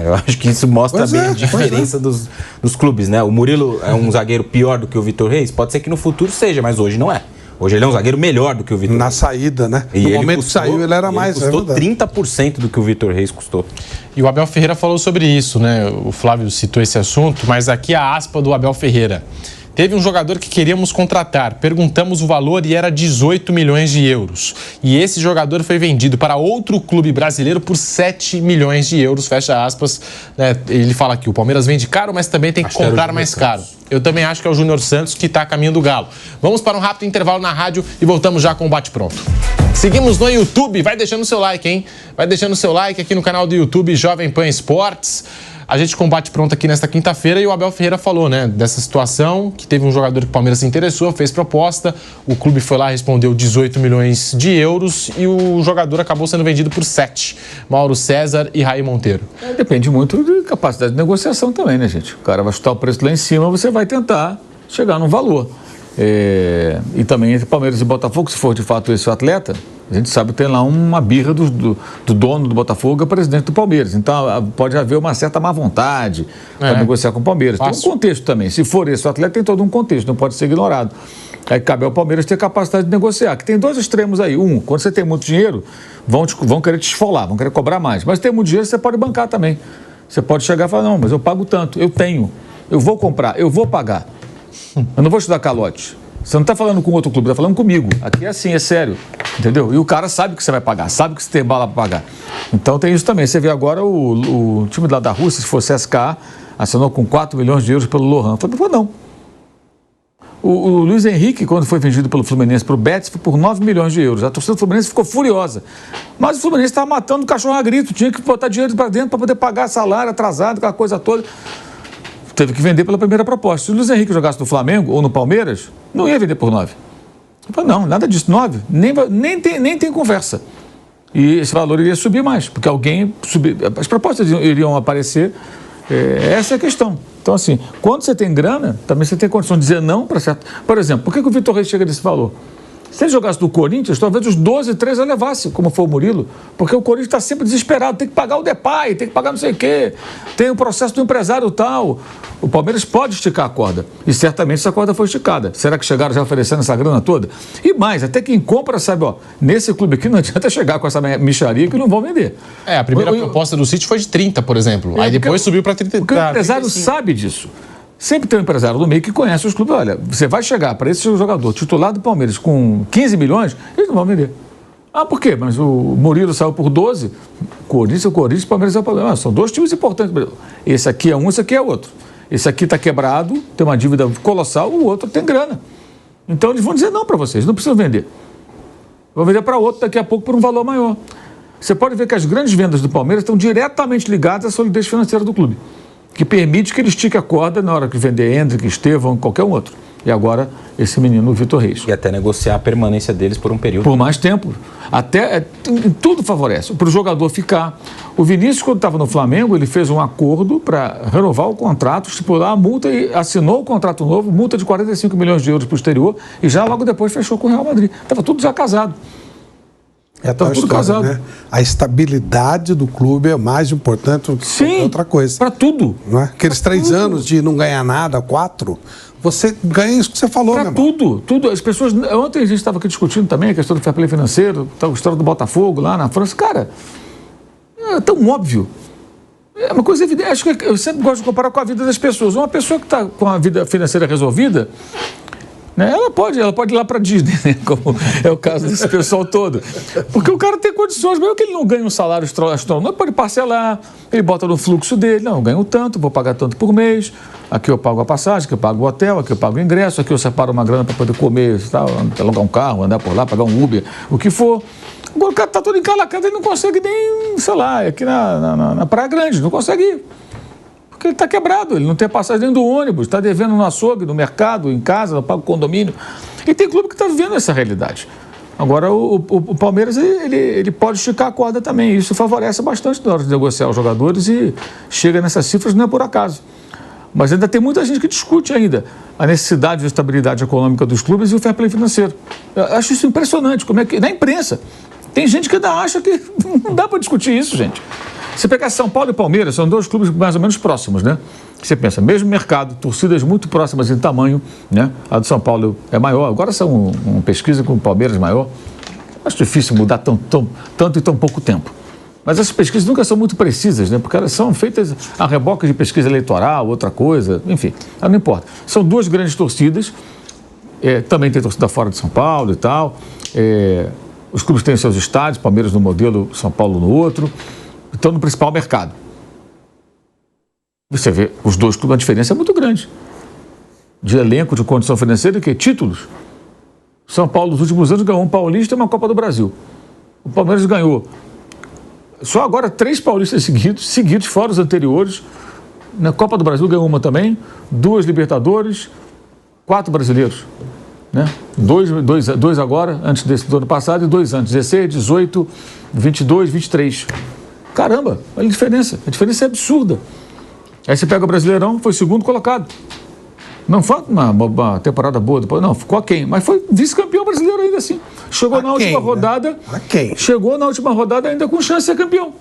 Eu acho que isso mostra bem a diferença dos clubes, né? O Murilo é um zagueiro pior do que o Vitor Reis? Pode ser que no futuro seja, mas hoje não é. Hoje ele é um zagueiro melhor do que o Vitor Reis. Na saída, né? E no momento que saiu, ele era mais. Ele custou 30% do que o Vitor Reis custou. E o Abel Ferreira falou sobre isso, né? O Flávio citou esse assunto, mas aqui a aspa do Abel Ferreira. Teve um jogador que queríamos contratar, perguntamos o valor e era 18 milhões de euros. E esse jogador foi vendido para outro clube brasileiro por 7 milhões de euros, fecha aspas. Né? Ele fala que o Palmeiras vende caro, mas também tem que comprar mais caro. Eu também acho que é o Júnior Santos que está a caminho do Galo. Vamos para um rápido intervalo na rádio e voltamos já com o Bate Pronto. Seguimos no YouTube, vai deixando o seu like, hein? Vai deixando o seu like aqui no canal do YouTube Jovem Pan Esportes. A gente combate pronto aqui nesta quinta-feira e o Abel Ferreira falou, né, dessa situação, que teve um jogador que o Palmeiras se interessou, fez proposta, o clube foi lá, respondeu 18 milhões de euros e o jogador acabou sendo vendido por 7. Mauro César e Raí Monteiro. Depende muito de capacidade de negociação também, né, gente? O cara vai chutar o preço lá em cima, você vai tentar chegar num valor. E também entre Palmeiras e Botafogo, se for de fato esse o atleta, a gente sabe que tem lá uma birra do dono do Botafogo e o presidente do Palmeiras. Então pode haver uma certa má vontade para negociar com o Palmeiras. Tem um contexto também. Se for esse o atleta, tem todo um contexto, não pode ser ignorado. Aí cabe ao Palmeiras ter capacidade de negociar. Que tem dois extremos aí. Quando você tem muito dinheiro, vão querer te esfolar, vão querer cobrar mais. Mas tem muito dinheiro, você pode bancar também. Você pode chegar e falar, não, mas eu pago tanto, eu tenho, eu vou comprar, eu vou pagar. Eu não vou te dar calote. Você não está falando com outro clube, está falando comigo. Aqui é assim, é sério. Entendeu? E o cara sabe que você vai pagar, sabe que você tem bala para pagar. Então tem isso também. Você vê agora o time lá da Rússia, se for CSKA, assinou com 4 milhões de euros pelo Lohan. Falei, não. O Luiz Henrique, quando foi vendido pelo Fluminense para o Betis, foi por 9 milhões de euros. A torcida do Fluminense ficou furiosa. Mas o Fluminense estava matando o cachorro a grito. Tinha que botar dinheiro para dentro para poder pagar salário atrasado, aquela coisa toda. teve que vender pela primeira proposta. Se o Luiz Henrique jogasse no Flamengo ou no Palmeiras, não ia vender por 9. Eu falei, não, nada disso, 9, nem tem conversa. E esse valor iria subir mais, porque alguém subir, as propostas iriam aparecer, essa é a questão. Então, assim, quando você tem grana, também você tem condição de dizer não para certo. Por exemplo, por que o Vitor Reis chega nesse valor? Se ele jogasse no Corinthians, talvez os 12, 13 a levasse, como foi o Murilo, porque o Corinthians está sempre desesperado, tem que pagar o Depay, tem que pagar não sei o quê, tem o processo do empresário tal. O Palmeiras pode esticar a corda, e certamente essa corda foi esticada. Será que chegaram já oferecendo essa grana toda? E mais, até quem compra sabe, ó, nesse clube aqui não adianta chegar com essa micharia que não vão vender. A primeira proposta do City foi de 30, por exemplo, aí depois subiu para 30. Porque o empresário sabe disso. Sempre tem um empresário do meio que conhece os clubes. Olha, você vai chegar para esse jogador titular do Palmeiras com 15 milhões, eles não vão vender. Ah, por quê? Mas o Murilo saiu por 12, Corinthians, o Palmeiras é o problema. São dois times importantes. Esse aqui é um, esse aqui é outro. Esse aqui está quebrado, tem uma dívida colossal, o outro tem grana. Então eles vão dizer não para vocês, não precisam vender. Vão vender para outro daqui a pouco por um valor maior. Você pode ver que as grandes vendas do Palmeiras estão diretamente ligadas à solidez financeira do clube, que permite que ele estique a corda na hora que vender Hendrick, Estevão, qualquer um outro. E agora, esse menino, o Vitor Reis. E até negociar a permanência deles por um período. Por mais tempo. Até, tudo favorece. Para o jogador ficar. O Vinícius, quando estava no Flamengo, ele fez um acordo para renovar o contrato, estipular a multa e assinou o contrato novo, multa de 45 milhões de euros para o exterior, e já logo depois fechou com o Real Madrid. Estava tudo já casado. Tudo história, casado. Né? A estabilidade do clube é mais importante do que qualquer outra coisa. Para tudo. Não é? Aqueles 3 anos de não ganhar nada, 4, você ganha isso que você falou, para tudo. As pessoas. Ontem a gente estava aqui discutindo também a questão do fair play financeiro, a história do Botafogo lá na França. Cara, é tão óbvio. É uma coisa evidente. Acho que eu sempre gosto de comparar com a vida das pessoas. Uma pessoa que está com a vida financeira resolvida, né, ela pode ir lá para Disney, né, como é o caso desse pessoal todo. Porque o cara tem condições, mesmo que ele não ganhe um salário astronômico, pode parcelar, ele bota no fluxo dele, não, eu ganho tanto, vou pagar tanto por mês, aqui eu pago a passagem, aqui eu pago o hotel, aqui eu pago o ingresso, aqui eu separo uma grana para poder comer, tal, alugar um carro, andar por lá, pagar um Uber, o que for. Agora o cara está todo encalacrado, ele não consegue nem, sei lá, aqui na Praia Grande, não consegue ir. Porque ele está quebrado, ele não tem passagem dentro do ônibus, está devendo no açougue, no mercado, em casa, não paga o condomínio. E tem clube que está vivendo essa realidade. Agora, o Palmeiras, ele pode esticar a corda também. Isso favorece bastante na hora de negociar os jogadores e chega nessas cifras, não é por acaso. Mas ainda tem muita gente que discute ainda a necessidade de estabilidade econômica dos clubes e o fair play financeiro. Eu acho isso impressionante, como é que na imprensa tem gente que ainda acha que não dá para discutir isso, gente. Você pegar São Paulo e Palmeiras, são dois clubes mais ou menos próximos, né? Você pensa, mesmo mercado, torcidas muito próximas em tamanho, né? A do São Paulo é maior, agora são uma pesquisa com o Palmeiras maior. Acho difícil mudar tanto em tão pouco tempo. Mas essas pesquisas nunca são muito precisas, né? Porque elas são feitas a reboque de pesquisa eleitoral, outra coisa, enfim, não importa. São duas grandes torcidas, também tem torcida fora de São Paulo e tal. Os clubes têm seus estádios, Palmeiras no modelo, São Paulo no outro. Estão no principal mercado. Você vê, os dois clubes, a diferença é muito grande. De elenco, de condição financeira, que títulos. São Paulo, nos últimos anos, ganhou um Paulista e uma Copa do Brasil. O Palmeiras ganhou só agora 3 paulistas seguidos, fora os anteriores. Na Copa do Brasil ganhou uma também, 2 Libertadores, 4 brasileiros. Né? 2 agora, antes do ano passado, e 2 antes, 16, 18, 22, 23. Caramba, olha a diferença é absurda. Aí você pega o Brasileirão, foi segundo colocado. Não foi uma temporada boa, depois não, ficou aquém, mas foi vice-campeão brasileiro ainda assim. Chegou na última rodada, chegou na última rodada ainda com chance de ser campeão.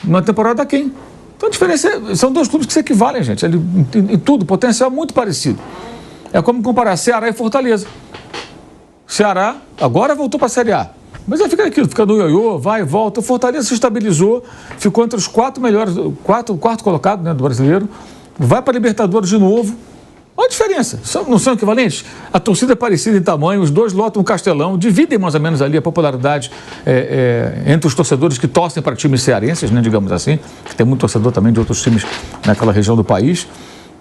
Uma temporada aquém. Então a diferença são dois clubes que se equivalem, gente, em tudo, potencial muito parecido. É como comparar Ceará e Fortaleza. Ceará agora voltou para a Série A. Mas aí fica aquilo, fica no ioiô, vai e volta. O Fortaleza se estabilizou, ficou entre os 4 melhores, quarto colocado, né, do brasileiro. Vai para a Libertadores de novo. Olha a diferença, não são equivalentes? A torcida é parecida em tamanho, os dois lotam o Castelão, dividem mais ou menos ali a popularidade entre os torcedores que torcem para times cearenses, né, digamos assim, que tem muito torcedor também de outros times naquela região do país.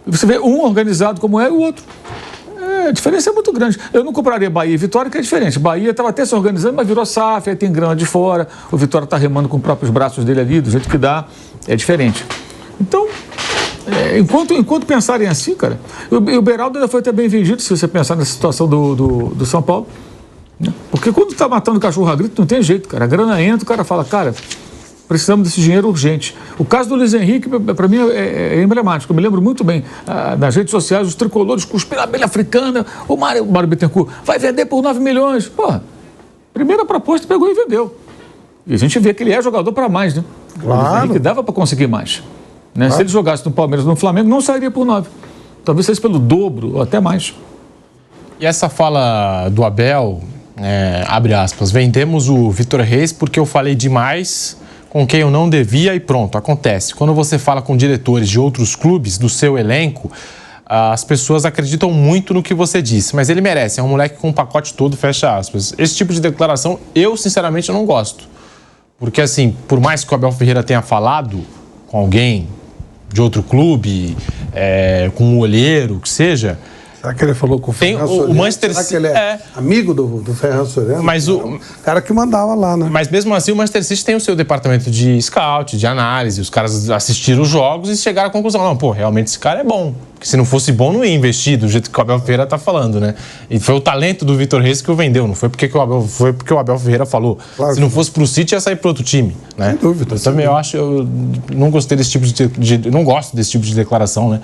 E você vê um organizado como é e o outro. A diferença é muito grande. Eu não compraria Bahia e Vitória, que é diferente. Bahia estava até se organizando, mas virou SAF, aí tem grana de fora. O Vitória está remando com os próprios braços dele ali, do jeito que dá. É diferente. Então, Enquanto pensarem assim, cara, o Beraldo ainda foi até bem vendido, se você pensar nessa situação do São Paulo. Porque quando tá matando cachorro a grito, não tem jeito, cara. A grana entra, o cara fala, cara, precisamos desse dinheiro urgente. O caso do Luiz Henrique, para mim, é emblemático. Eu me lembro muito bem, nas redes sociais, os tricolores cuspindo a abelha africana, o Mário Bittencourt vai vender por 9 milhões. Porra, primeira proposta pegou e vendeu. E a gente vê que ele é jogador para mais, né? Claro. O Luiz Henrique dava para conseguir mais. Né? Claro. Se ele jogasse no Palmeiras ou no Flamengo, não sairia por 9. Talvez seja pelo dobro ou até mais. E essa fala do Abel, abre aspas, vendemos o Vitor Reis porque eu falei demais com quem eu não devia e pronto, acontece. Quando você fala com diretores de outros clubes do seu elenco, as pessoas acreditam muito no que você disse, mas ele merece, é um moleque com um pacote todo, fecha aspas. Esse tipo de declaração, eu sinceramente não gosto. Porque assim, por mais que o Abel Ferreira tenha falado com alguém de outro clube, com um olheiro, que seja... Será que ele falou com o Ferran Soriano? O Manchester... Será que ele é amigo do Ferran Soriano? Mas o cara que mandava lá, né? Mas mesmo assim, o Manchester City tem o seu departamento de scout, de análise. Os caras assistiram os jogos e chegaram à conclusão. Não, pô, realmente esse cara é bom. Porque se não fosse bom, não ia investir do jeito que o Abel Ferreira tá falando, né? E foi o talento do Vitor Reis que o vendeu. Não foi porque o Abel Ferreira falou. Claro, se não fosse pro City, ia sair pro outro time, né? Sem dúvida. Eu também eu não gostei desse tipo não gosto desse tipo de declaração, né?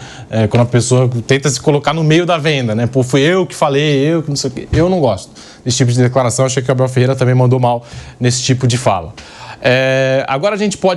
Quando a pessoa tenta se colocar no meio da venda, né? Pô, fui eu que falei, eu que não sei o quê. Eu não gosto desse tipo de declaração. Achei que o Abel Ferreira também mandou mal nesse tipo de fala. Agora a gente pode